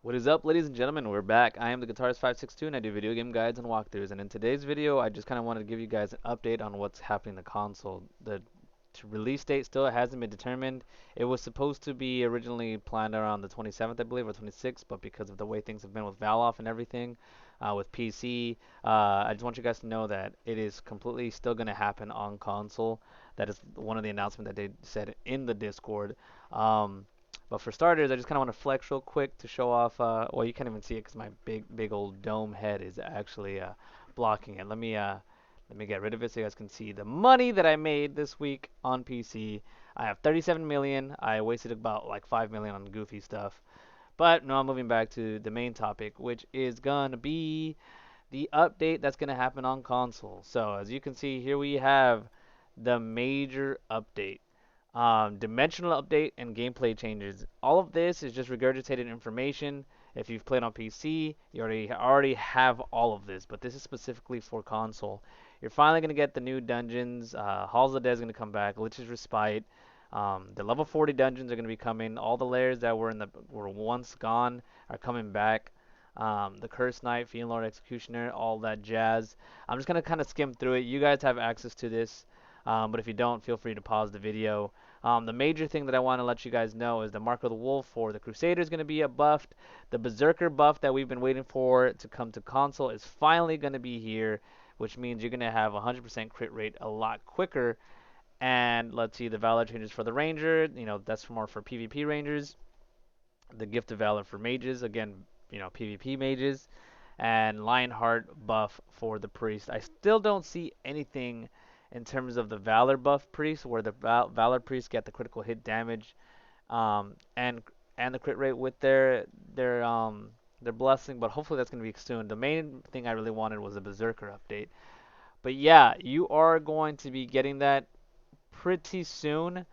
What is up, ladies and gentlemen? We're back. I am the Guitarist 562, and I do video game guides and walkthroughs. And in today's video, I just kind of wanted to give you guys an update on what's happening in the console. The release date still hasn't been determined. It was supposed to be originally planned around the 27th, I believe, or 26th, but because of the way things have been with Valve and everything, with PC, I just want you guys to know that it is completely still going to happen on console. That is one of the announcements that they said in the Discord. But for starters, I just kind of want to flex real quick to show off. Well, you can't even see it because my big old dome head is actually blocking it. Let me get rid of it so you guys can see the money that I made this week on PC. I have 37 million. I wasted about like 5 million on goofy stuff. But no, I'm moving back to the main topic, which is gonna be the update that's gonna happen on console. So as you can see here, we have the major update. Dimensional update and gameplay changes. All of this is just regurgitated information. If you've played on PC, you already have all of this, but this is specifically for console. You're finally gonna get the new dungeons. Halls of the Dead is gonna come back. Lich's Respite. The level 40 dungeons are gonna be coming. All the layers that were once gone are coming back. The Cursed Knight, Fiend Lord Executioner, all that jazz. I'm just gonna kind of skim through it. You guys have access to this, but if you don't, feel free to pause the video. The major thing that I want to let you guys know is the Mark of the Wolf for the Crusader is going to be buffed. The Berserker buff that we've been waiting for to come to console is finally going to be here, which means you're going to have 100% crit rate a lot quicker. And let's see, the Valor changes for the Ranger. That's more for PvP Rangers. The Gift of Valor for mages. Again, PvP mages. And Lionheart buff for the Priest. I still don't see anything in terms of the Valor buff priest, where the Valor priest get the critical hit damage, and the crit rate with their blessing. But hopefully that's gonna be soon. The main thing I really wanted was a Berserker update. But yeah, you are going to be getting that pretty soon.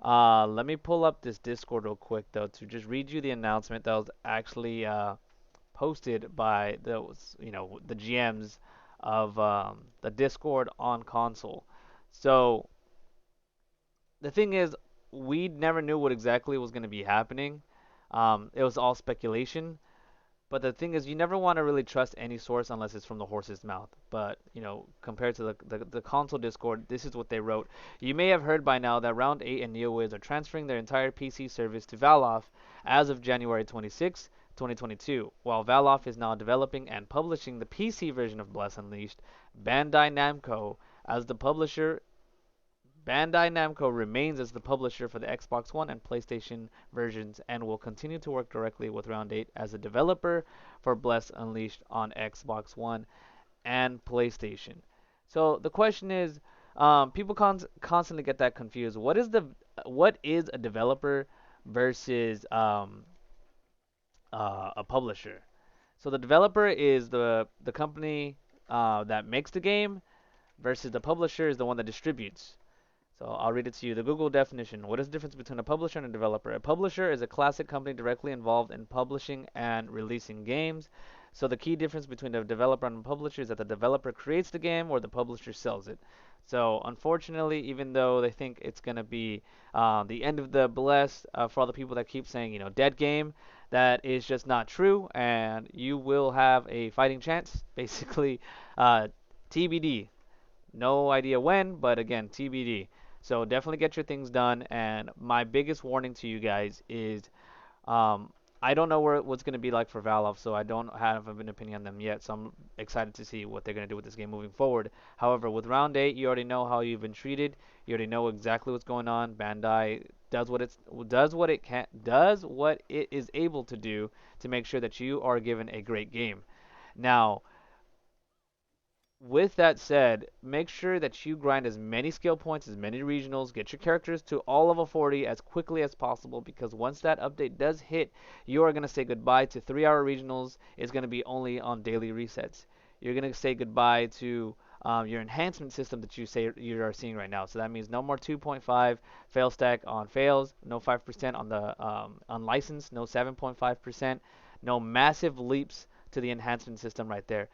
Let me pull up this Discord real quick though to just read you the announcement that was actually posted by the GMs of the Discord on console. So the thing is, we never knew what exactly was going to be happening. It was all speculation. But the thing is, you never want to really trust any source unless it's from the horse's mouth. But, compared to the console Discord, this is what they wrote. You may have heard by now that Round 8 and NeoWiz are transferring their entire PC service to Valve as of January 26, 2022. While Valve is now developing and publishing the PC version of Bless Unleashed, Bandai Namco as the publisher Bandai Namco remains as the publisher for the Xbox One and PlayStation versions and will continue to work directly with Round 8 as a developer for Bless Unleashed on Xbox One and PlayStation. So the question is, people constantly get that confused. What is a developer versus a publisher? So the developer is the company that makes the game versus the publisher is the one that distributes. So I'll read it to you. The Google definition. What is the difference between a publisher and a developer? A publisher is a classic company directly involved in publishing and releasing games. So the key difference between the developer and the publisher is that the developer creates the game or the publisher sells it. So unfortunately, even though they think it's going to be the end of the Bless for all the people that keep saying, dead game, that is just not true. And you will have a fighting chance. Basically, TBD. No idea when, but again, TBD. So definitely get your things done. And my biggest warning to you guys is, I don't know what's going to be like for Valve, so I don't have an opinion on them yet. So I'm excited to see what they're going to do with this game moving forward. However, with Round 8, you already know how you've been treated. You already know exactly what's going on. Bandai does what it is able to do to make sure that you are given a great game. Now, with that said, make sure that you grind as many skill points, as many regionals, get your characters to all level 40 as quickly as possible because once that update does hit, you are going to say goodbye to 3-hour regionals. It's going to be only on daily resets. You're going to say goodbye to your enhancement system that you are seeing right now. So that means no more 2.5 fail stack on fails, no 5% on the unlicensed, no 7.5%, no massive leaps to the enhancement system right there.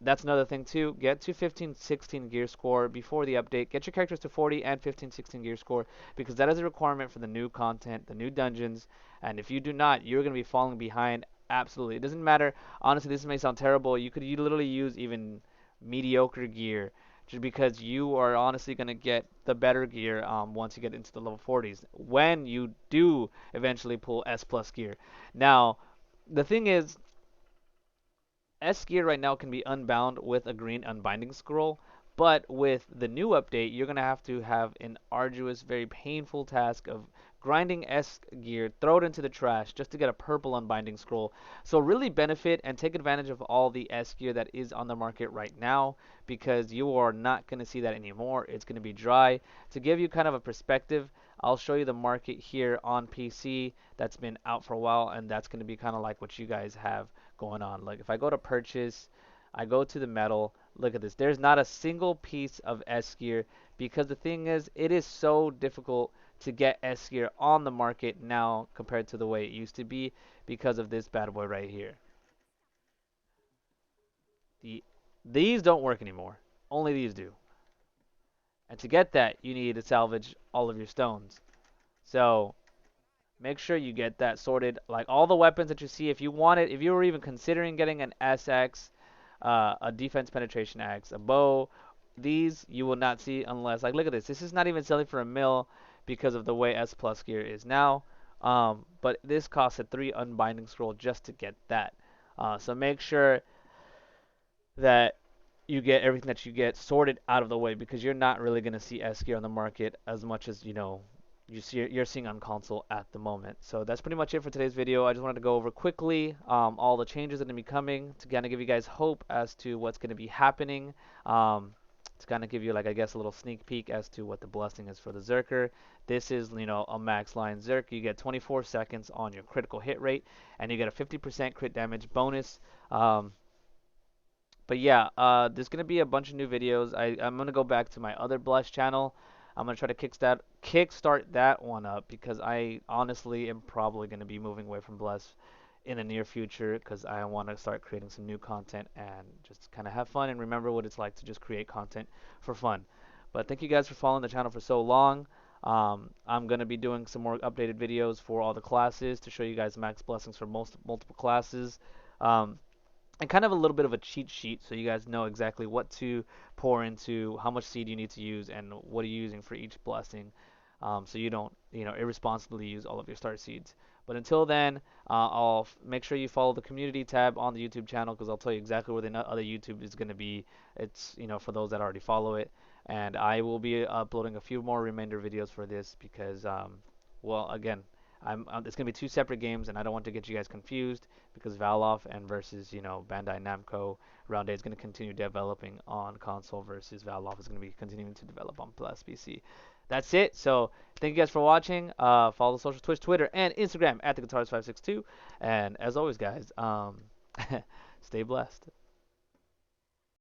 That's another thing too. Get to 15, 16 gear score before the update. Get your characters to 40 and 15, 16 gear score because that is a requirement for the new content, the new dungeons. And if you do not, you're going to be falling behind Absolutely. It doesn't matter. Honestly, this may sound terrible. You literally use even mediocre gear just because you are honestly going to get the better gear once you get into the level 40s when you do eventually pull S plus gear. Now, the thing is, S gear right now can be unbound with a green unbinding scroll, but with the new update, you're going to have an arduous, very painful task of grinding S gear, throw it into the trash just to get a purple unbinding scroll. So really benefit and take advantage of all the S gear that is on the market right now because you are not going to see that anymore. It's going to be dry. To give you kind of a perspective, I'll show you the market here on PC that's been out for a while, and that's going to be kind of like what you guys have going on. Like if I go to purchase, I go to the metal, look at this. There's not a single piece of S gear because the thing is, it is so difficult to get S gear on the market now compared to the way it used to be because of this bad boy right here. The These don't work anymore. Only these do. And to get that, you need to salvage all of your stones. So make sure you get that sorted. Like all the weapons that you see, if you want it, if you were even considering getting an SX, a defense penetration axe, a bow, these you will not see unless, like, look at this. This is not even selling for a mil because of the way S plus gear is now. But this costs a 3 unbinding scroll just to get that. So make sure that you get everything that you get sorted out of the way because you're not really going to see S gear on the market as much as you're seeing on console at the moment. So that's pretty much it for today's video. I just wanted to go over quickly all the changes that are going to be coming to kind of give you guys hope as to what's going to be happening. To kind of give you, like, I guess, a little sneak peek as to what the blessing is for the Zerker. This is, a max line Zerk. You get 24 seconds on your critical hit rate, and you get a 50% crit damage bonus. But yeah, there's gonna be a bunch of new videos. I'm gonna go back to my other Bless channel. I'm gonna try to kickstart that one up because I honestly am probably gonna be moving away from Bless in the near future because I want to start creating some new content and just kind of have fun and remember what it's like to just create content for fun. But thank you guys for following the channel for so long. I'm gonna be doing some more updated videos for all the classes to show you guys max blessings for multiple classes. Um, and kind of a little bit of a cheat sheet so you guys know exactly what to pour into, how much seed you need to use, and what are you using for each blessing, so you don't, irresponsibly use all of your star seeds. But until then, I'll make sure you follow the community tab on the YouTube channel because I'll tell you exactly where the other YouTube is going to be. It's, for those that already follow it. And I will be uploading a few more remainder videos for this because, well, again, it's gonna be two separate games, and I don't want to get you guys confused because Valov and versus Bandai Namco Round 8 is gonna continue developing on console versus Valov is gonna be continuing to develop on Plus PC. That's it. So thank you guys for watching. Follow the social Twitch, Twitter, and Instagram at the Guitarist562. And as always, guys, stay blessed.